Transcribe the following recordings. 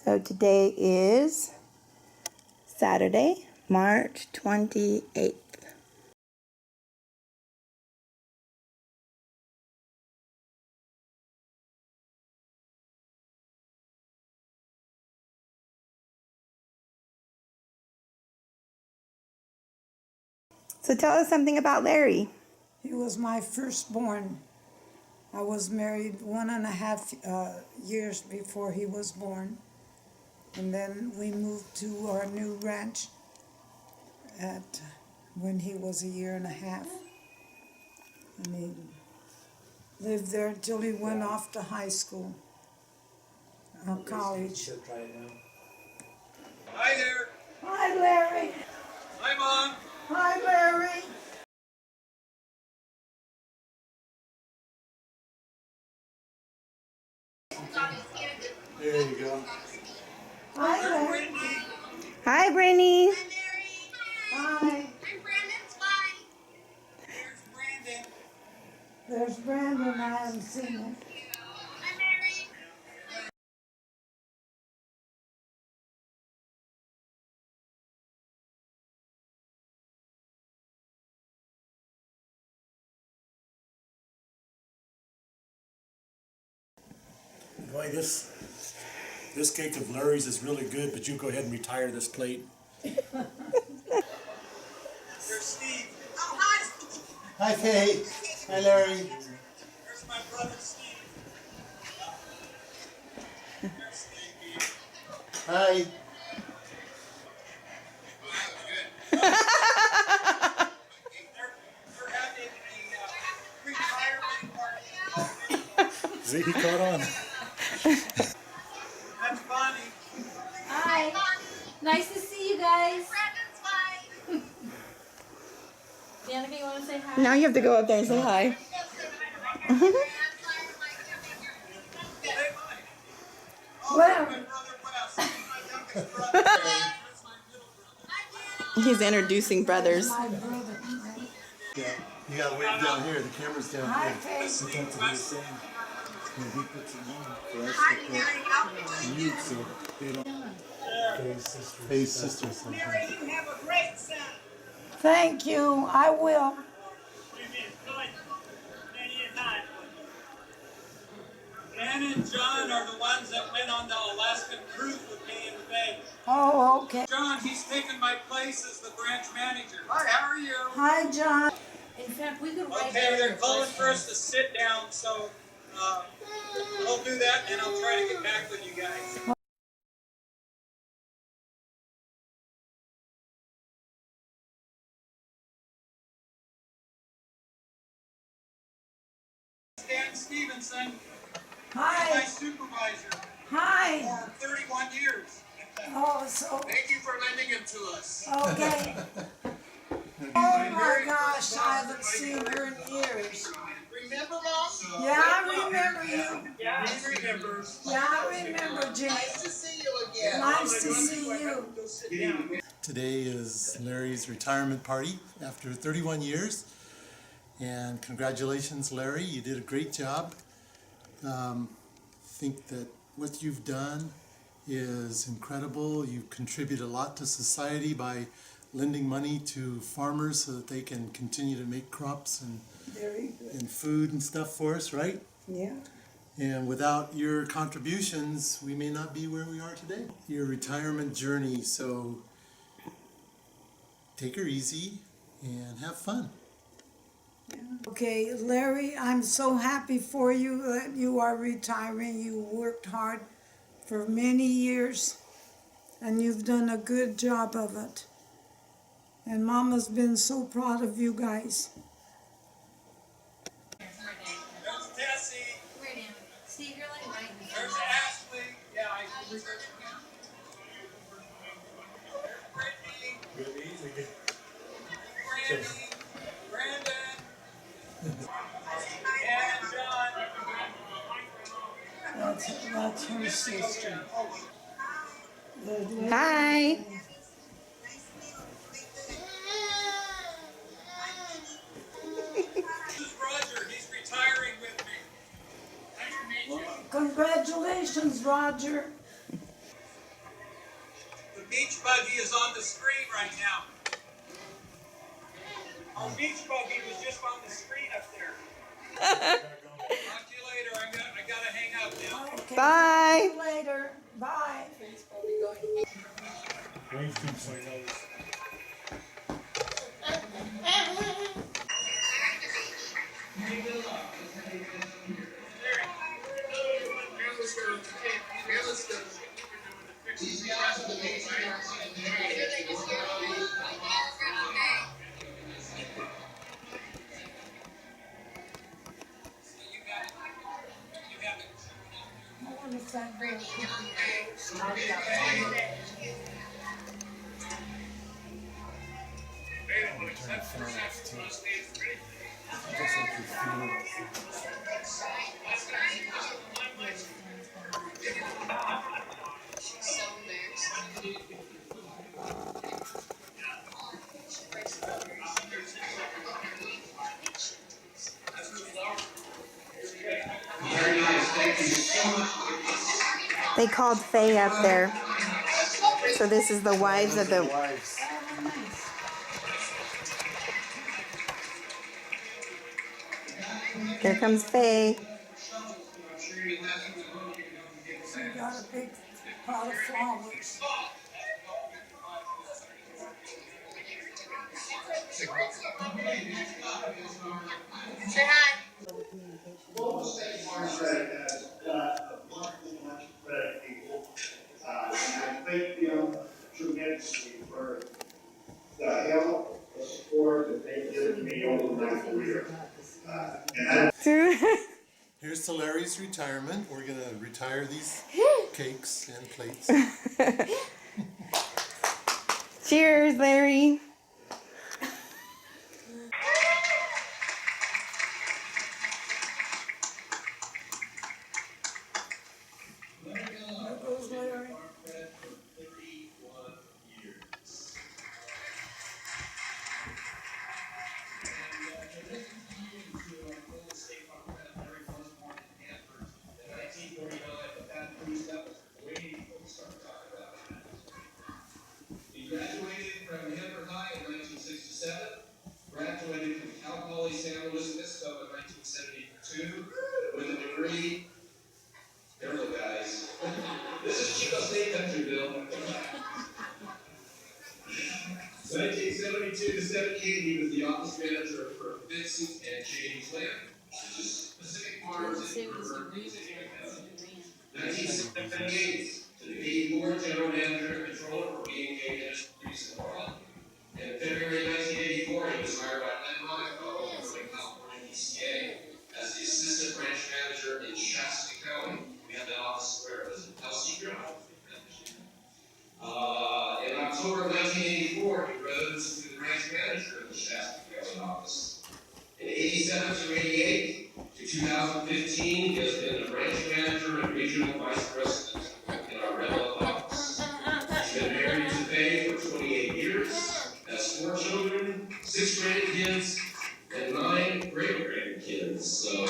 So today is Saturday, March 28th. So tell us something about Larry. He was my firstborn. I was married 1.5 years before he was born. And then we moved to our new ranch when he was 1.5 years. And he lived there until he went off to high school or college. Hi there. Hi, Larry. Hi, Mom. Hi, Larry. There you go. Hi, There's Larry. Brittany. Hi, Brittany. Hi. There's Brandon. There's Brandon. I haven't seen him. Boy, this cake of Larry's is really good, but you go ahead and retire this plate. There's Steve. Oh, hi. Hi, Kay. Hi, Larry. There's my brother Steve. There's Steve. Hi. They're having a retirement party. See, he caught on. That's Bonnie. Hi. Nice to see you guys. Danica, you want to say hi? Now you have to go up there and say hi. Hey, Mike. Oh, Well. my brother Wes. He's my youngest brother. That's my middle brother. He's introducing brothers. My brother. Yeah, you gotta wait down here. The camera's down Hi, here. Kay. So that's what he's saying. When he puts it on for us to put mute so they don't. Hey, sister. Mary, you have a great son. Thank you. I will. Dan and John are the ones that went on the Alaskan cruise with me in Vegas. Oh, okay. John, he's taken my place as the branch manager. Hi, how are you? Hi, John. In fact, we could write Okay, they're calling for us to sit down, so I'll do that and I'll try to get back with you guys. Dan Stevenson, my Hi. supervisor Hi. for 31 years. Oh, so, Thank you for lending him to us. okay. Oh my gosh, I haven't seen her in years. Remember, Mom? Yeah, I remember you. Yeah, he remembers. Yeah, I remember, Jane. Nice to see you again. Nice to see you. Go sit down. Today is Larry's retirement party after 31 years. And congratulations, Larry. You did a great job. Think that what you've done is incredible. You contribute a lot to society by lending money to farmers so that they can continue to make crops Very good. and food and stuff for us, right? Yeah. And without your contributions, we may not be where we are today. Your retirement journey, so take her easy and have fun. Okay, Larry, I'm so happy for you that you are retiring. You worked hard for many years, and you've done a good job of it. And Mama's been so proud of you guys. There's Tessie. Where, Dan? Steve, you're like right in There's Ashley. Yeah, I remember. There's Brittany. Brandy. Brandon. And John. That's her sister. Hi. This is Roger. He's retiring with me. Nice to meet you. Congratulations, Roger. beach buggy is on the screen right now. Our beach buggy was just on the screen up there. Talk to you later. I gotta hang up now. Okay, Bye. see you later. Bye. I want to thank her. They called Faye up there. So this is the wives of the... Here comes Faye. She got a big pot of flowers. Global State Farm Credit has got a wonderful bunch of credit people. And I thank them tremendously for the help, the support that they've given me over my career. Here's to Larry's retirement. We're gonna retire these cakes and plates. Cheers, Larry. There goes Larry. He graduated from Hammer High in 1967, graduated from Cal Poly San Luis Obispo in 1972 with a degree. Careful, guys. This is Chico State Country, Bill. 1972 to 78, he was the office manager for Vincent and James Lamb, which is Pacific Farms in River, Virginia County. 1978 to the 84 general manager and controller for B&K Industries in Portland. In February 1984, he was hired by Len Monaco from the California DCA as the assistant branch manager in Shasta County. We had that office where it was in Kelsey Drive. In October of 1984, he rose to the branch manager of the Shasta County office. In 87 through 88 to 2015, he has been the branch manager and regional vice president in our Red Oak office. He's been married to Faye for 28 years, has 4 children, 6 grandkids, and 9 great-grandkids. So.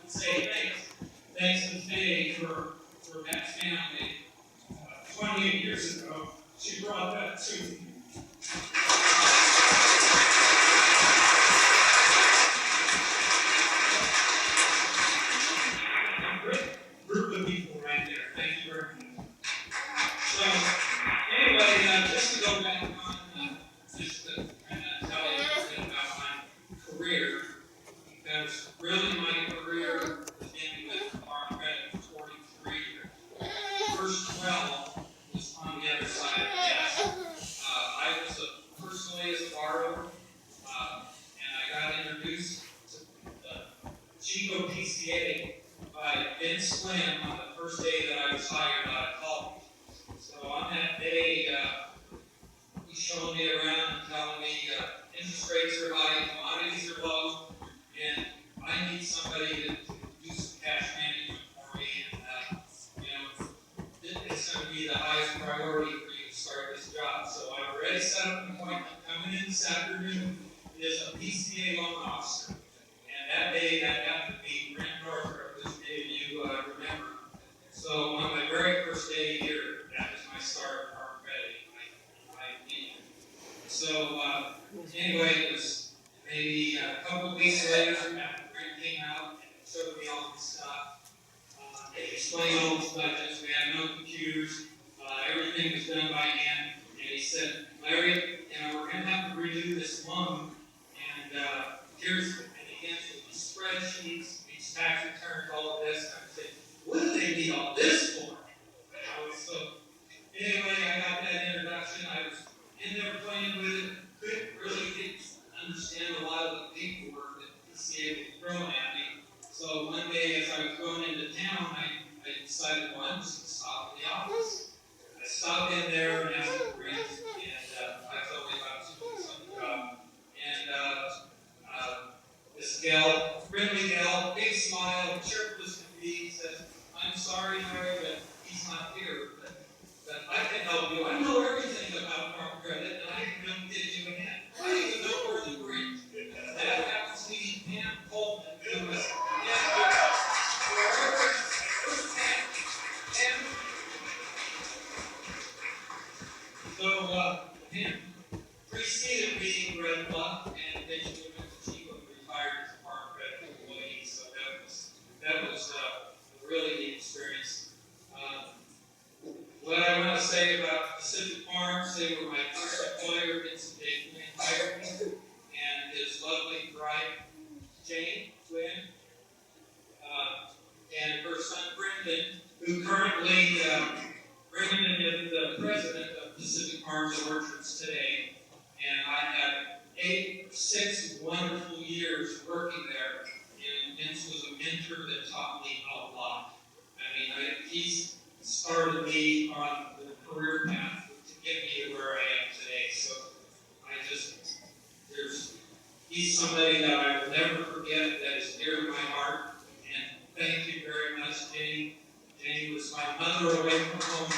Say thanks to Faye for that family. 28 years ago, she brought that to me. Great group of people right there. Thank you very much. So, anyway, just to go back on, just to kind of tell you a bit about my career, because really my career began with Farm Credit for 43 years. First 12 was on the other side of the desk. I was personally as a borrower, and I got introduced to the Chico PCA by Vince Slim on the first day that I was hired out of college. So on that day, he's showing me around and telling me interest rates are high, commodities are low, and I need somebody to do some cash management for me, and it's going to be the highest priority for you to start this job. So I've already set up an appointment coming in this afternoon. There's a PCA loan officer, and that day, that happened to be Brent Northrop, as many of you remember. So on my very first day here, that was my start at Farm Credit. So anyway, it was maybe a couple of weeks later after Brent came out and showed me all this stuff. They explained all the budgets. We had no computers. Everything was done by hand. And he said, Larry, we're going to have to redo this loan. And and he hands me these spreadsheets, these tax returns, all of this. And I said, what do they need all this for? So anyway, I got that introduction. I was in there playing with it. Couldn't really understand a lot of the paperwork that the CA was throwing at me. So one day, as I was going into town, I decided, well, I'm just going to stop in the office. I stopped in there and asked for Brent, and I told him I was doing some job. And this gal, friendly gal, big smile, cheerful as can be, says, I'm sorry, Larry, but he's not here. But I can help you. I know everything about farm credit, and I can come get you a hand. I even know where the bridge. That happens to be Pam Coleman, who was wherever. Where's Pam? Pam. So Pam preceded me in Red Bluff, and then she went to Chico and retired as a farm credit employee. So that was a really neat experience. What I want to say about Pacific Farms, they were my first employer. They hired me, and his lovely bride, Jane Quinn, and her son, Brendan, who currently, Brendan is the president of Pacific Farms and Orchards today. And I had 6 wonderful years working there, and Vince was a mentor that taught me a lot. I mean, he's started me on the career path to get me to where I am today. So he's somebody that I will never forget, that is dear to my heart. And thank you very much, Jane. Jane was my mother away from home.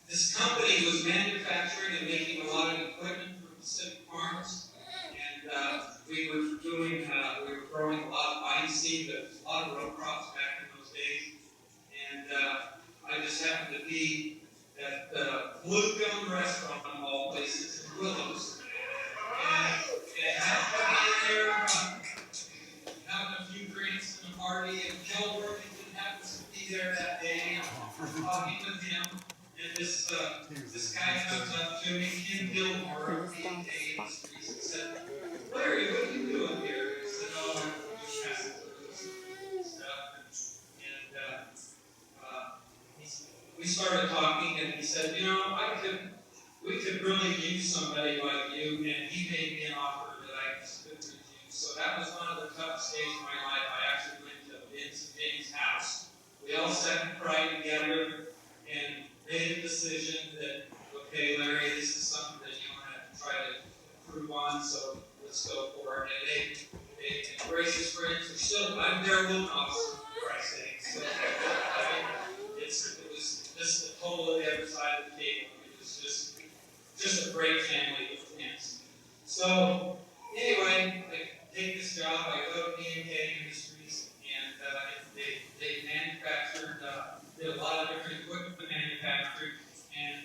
This company was manufacturing and making a lot of equipment for Pacific Farms, and we were growing a lot of vine seed, but a lot of row crops back in those days. And I just happened to be at the Blue Gum Restaurant of all places in Willows, and happened to be there having a few drinks and a party, and Kel Worthington happens to be there that day, and I'm talking with him. And this guy comes up to me, Ken Gilmore of B&K Industries, and said, Larry, what are you doing here? He said, oh, I'm just passing through this stuff. We started talking, and he said, we could really use somebody like you, and he made me an offer that I could refuse. So that was one of the toughest days of my life. I actually went to Vince and Jane's house. We all sat and cried together, and made a decision that, okay, Larry, this is something that you want to try to improve on, so let's go for it. And they embraced his friends. I'm their little officer, for Christ's sake. So, it was just the total of the other side of the table. It was just a great family with friends. So, anyway, I take this job, I go to B&K Industries, and they manufactured, did a lot of different equipment manufacturing, and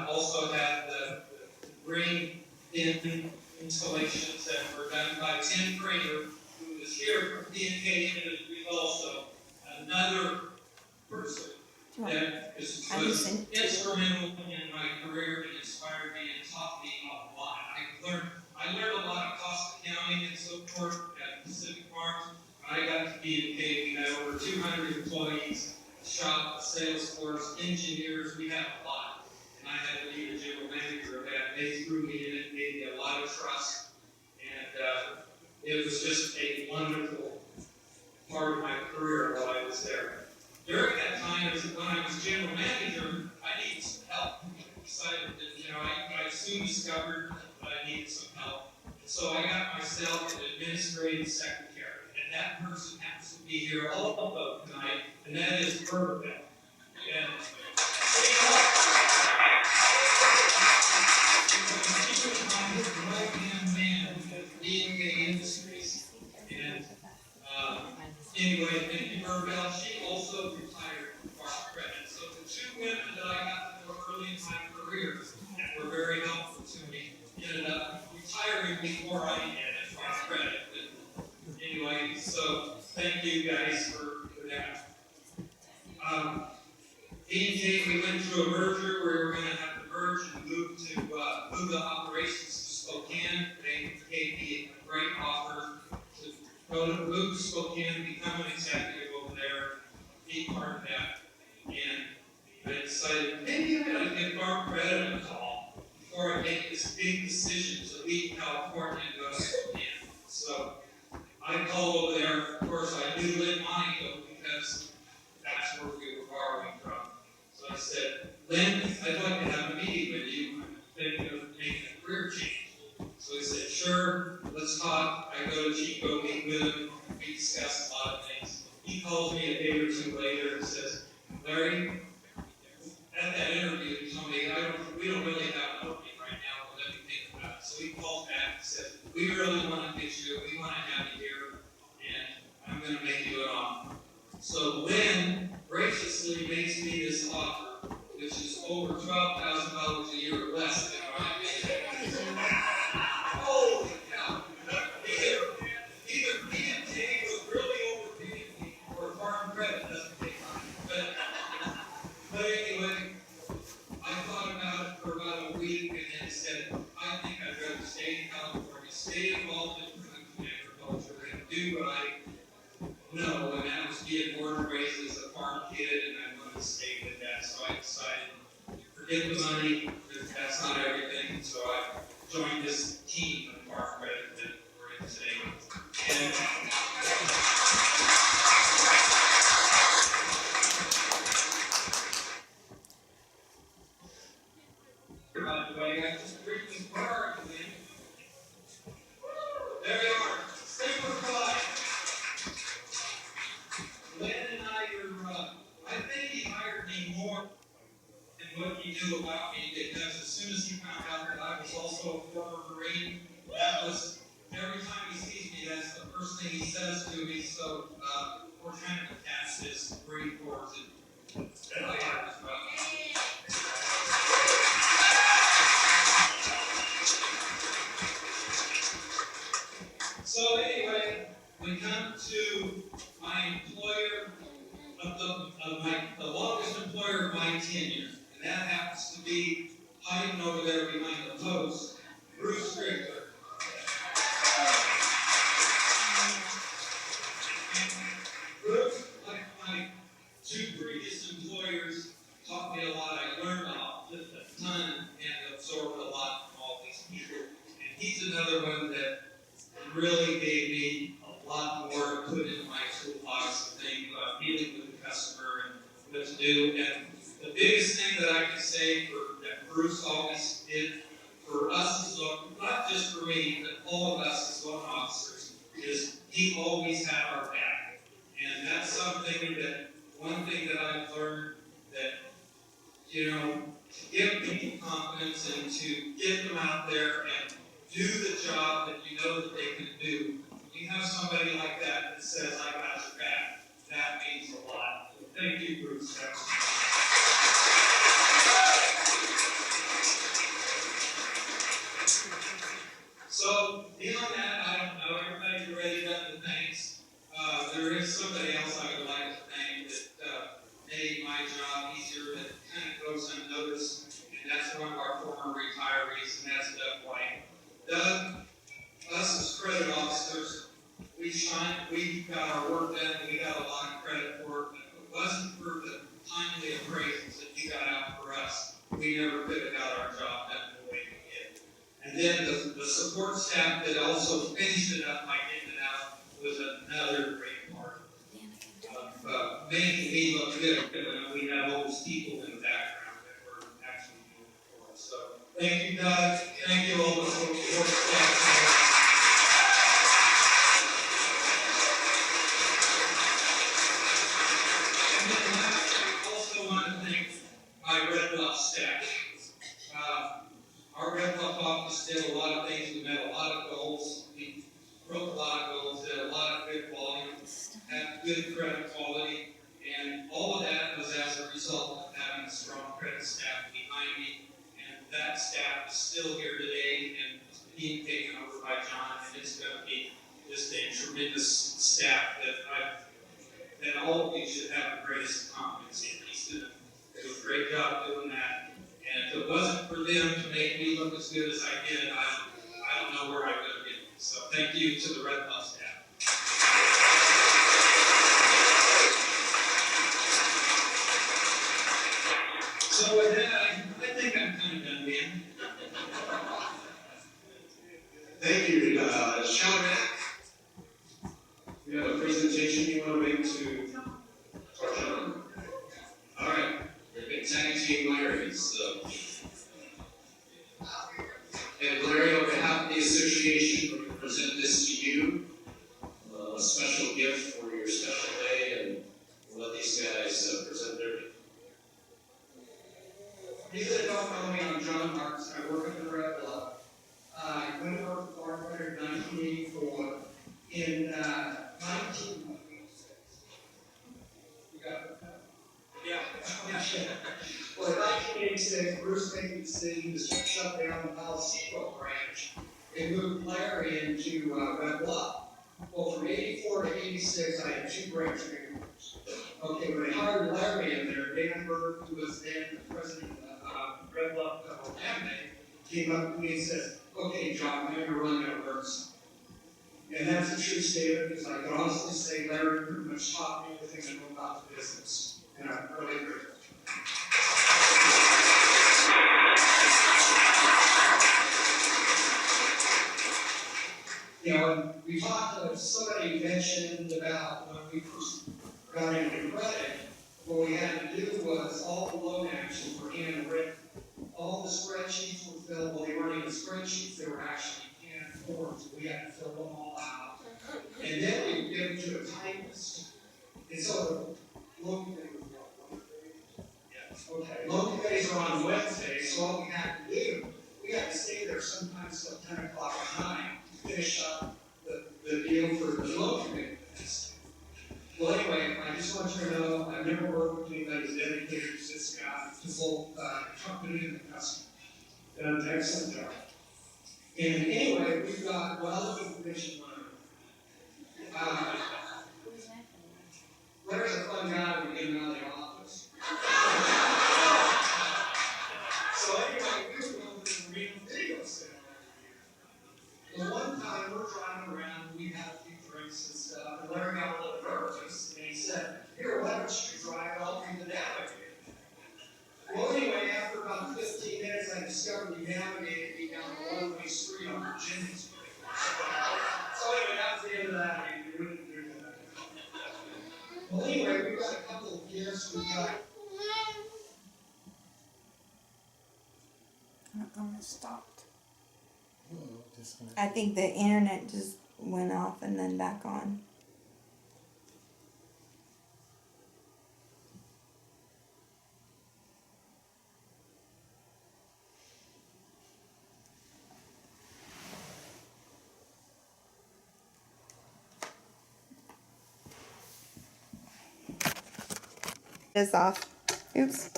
also had the green installations that were done by Tim Prater, who was here from B&K Industries also, another person that was instrumental in my career and inspired me and taught me a lot. I learned a lot of cost accounting and so forth at Pacific Farms. When I got to B&K, we had over 200 employees, shop, sales force, engineers, we had a lot. And I had to be the general manager of that. They threw me in it, gave me a lot of trust. And it was just a wonderful part of my career while I was there. During that time, when I was general manager, I needed some help. I decided that, I soon discovered that I needed some help. And so I got myself an administrative secretary. And that person happens to be here also tonight, and that is Bernadette. And industries. And anyway, thank you, Maribel. She also retired from Farm Credit. So the two women that I got to know early in my career that were very helpful to me ended up retiring before I did at Farm Credit. But anyway, so thank you guys for that. D&J, we went through a merger where we were going to have to merge and move the operations to Spokane. They gave me a great offer to go to move to Spokane, become an executive over there, be part of that. And I decided maybe I gotta give Farm Credit a call before I make this big decision to leave California and go to Spokane. So I called over there. Of course, I knew Lynn Monaco because that's where we were borrowing from. So I said, Lynn, I'd like to have a meeting with you. I'm thinking of making a career change. So he said, sure, let's talk. I go to Chico, meet with him. We discuss a lot of things. He calls me a day or two later and says, Larry, at that interview, he told me, we don't really have an opening right now, but let me think about it. So he called back and said, we really want to get you, we want to have you here, and I'm going to make you an offer. So Lynn graciously makes me this offer, which is over $12,000 a year less than what I made. Holy cow! Either D&J was really overpaying me, or Farm Credit doesn't pay money. But anyway, I thought about it for about a week and then said, I think I'd rather stay in California, stay involved in food and agriculture, and do what I know, and that was being born and raised as a farm kid, and I wanted to stay with that. So I decided, forget the money, that's not everything. So I joined this team of Farm Credit that we're in today. And by the way, I just briefly borrowed them. There you are, Simplify. Lynn and I are, I think he hired me more than what he knew about me, because as soon as he found out that I was also a former Marine, that was, every time he sees me, that's the first thing he says to me. So we're trying to attach this Marine Corps to that I have as well. So anyway, we come to my employer the longest employer of my tenure, and that happens to be hiding over there behind the post, Bruce Strickler. Bruce, like my two previous employers, taught me a lot. I learned just a ton and absorbed a lot from all these people. And he's another one that really gave me a lot more to put in my toolbox of things about dealing with the customer and what to do. And the biggest thing that I can say that Bruce always did for us as not just for me, but all of us as loan officers, is he always had our back. And that's something one thing that I've learned, that, to give people confidence and to get them out there and do the job that you know that they can do. When you have somebody like that says, I got your back, that means a lot. So thank you, Bruce. So beyond that, I don't know. Everybody's already done the thanks. There is somebody else I would like to thank that made my job easier, that kind of goes unnoticed, and that's one of our former retirees, and that's Doug White. Doug, us as credit officers, we got our work done, we got a lot of credit for it. If it wasn't for the timely appraisals that you got out for us, we never could have got our job done the way we did. And then the support staff that also finished it up by getting it out was another great part of making me look good when we have all those people in the background that were actually doing it for us. So thank you, Doug. Thank you all the support staff. And then lastly, I also want to thank my Red Bluff staff. Our Red Bluff office did a lot of things. We met a lot of goals. We broke a lot of goals, did a lot of good volume, had good credit quality, and all of that was as a result of having a strong credit staff behind me. And that staff is still here today and being taken over by John, and it's going to be just a tremendous staff that all of you should have the greatest confidence in. He's going to do a great job doing that. And if it wasn't for them to make me look as good as I did, I don't know where I would have been. So thank you to the Red Bus staff. So with that, I think I'm kind of done, man. Thank you, Sean Mack. You have a presentation you want to make to John? All right, we're going to tag team Larry. So. And Larry, on behalf of the association, we're going to present this to you. A special gift for your special day, and we'll let these guys present their gift. People that don't know me, I'm John Marks. I work at the Red Bluff. I went to work for firefighter in 1984. In 19... You got it? Yeah. Well, in 1986, Bruce made the decision to shut down the Palisco branch and move Larry into Red Bluff. Well, from 84 to 86, I had 2 branch managers. Okay, when I hired Larry in there, Dan Burke, who was then the president of Red Bluff came up to me and said, okay, John, I'm going to run out of Burns. And that's a true statement, because I can honestly say Larry pretty much taught me everything I know about the business. And I'm really grateful. You know, and we talked, somebody mentioned about when we first got into credit, what we had to do was all the loan actions were handwritten. All the spreadsheets were filled, well, they weren't even spreadsheets, they were actually canned forms, we had to fill them all out. And then we would give them to a typist. And so the loan committee was okay, loan committees are on Wednesday, so all we had to do, we had to stay there sometimes till 10 o'clock at night to finish up the deal for the loan committee. Well, anyway, I just want you to know, I've never worked with anybody as dedicated as this guy to both the company and the customer. Done an excellent job. And anyway, we've got wealth of information learning. Larry's a fun guy when we get him out of the office. So anyway, we were going to the Marine Video Center every year. Well, one time we're driving around, we had a few drinks and stuff, and Larry got a little nervous, and he said, here, why don't you drive all through the navigator? Well, anyway, after about 15 minutes, I discovered he navigated me down the one-way street on Virginia Street. So anyway, that was the end of that. We didn't do that. Well, anyway, we've got a couple of gifts. We've got. Stopped. I think the internet just went off and then back on. It's off. Oops.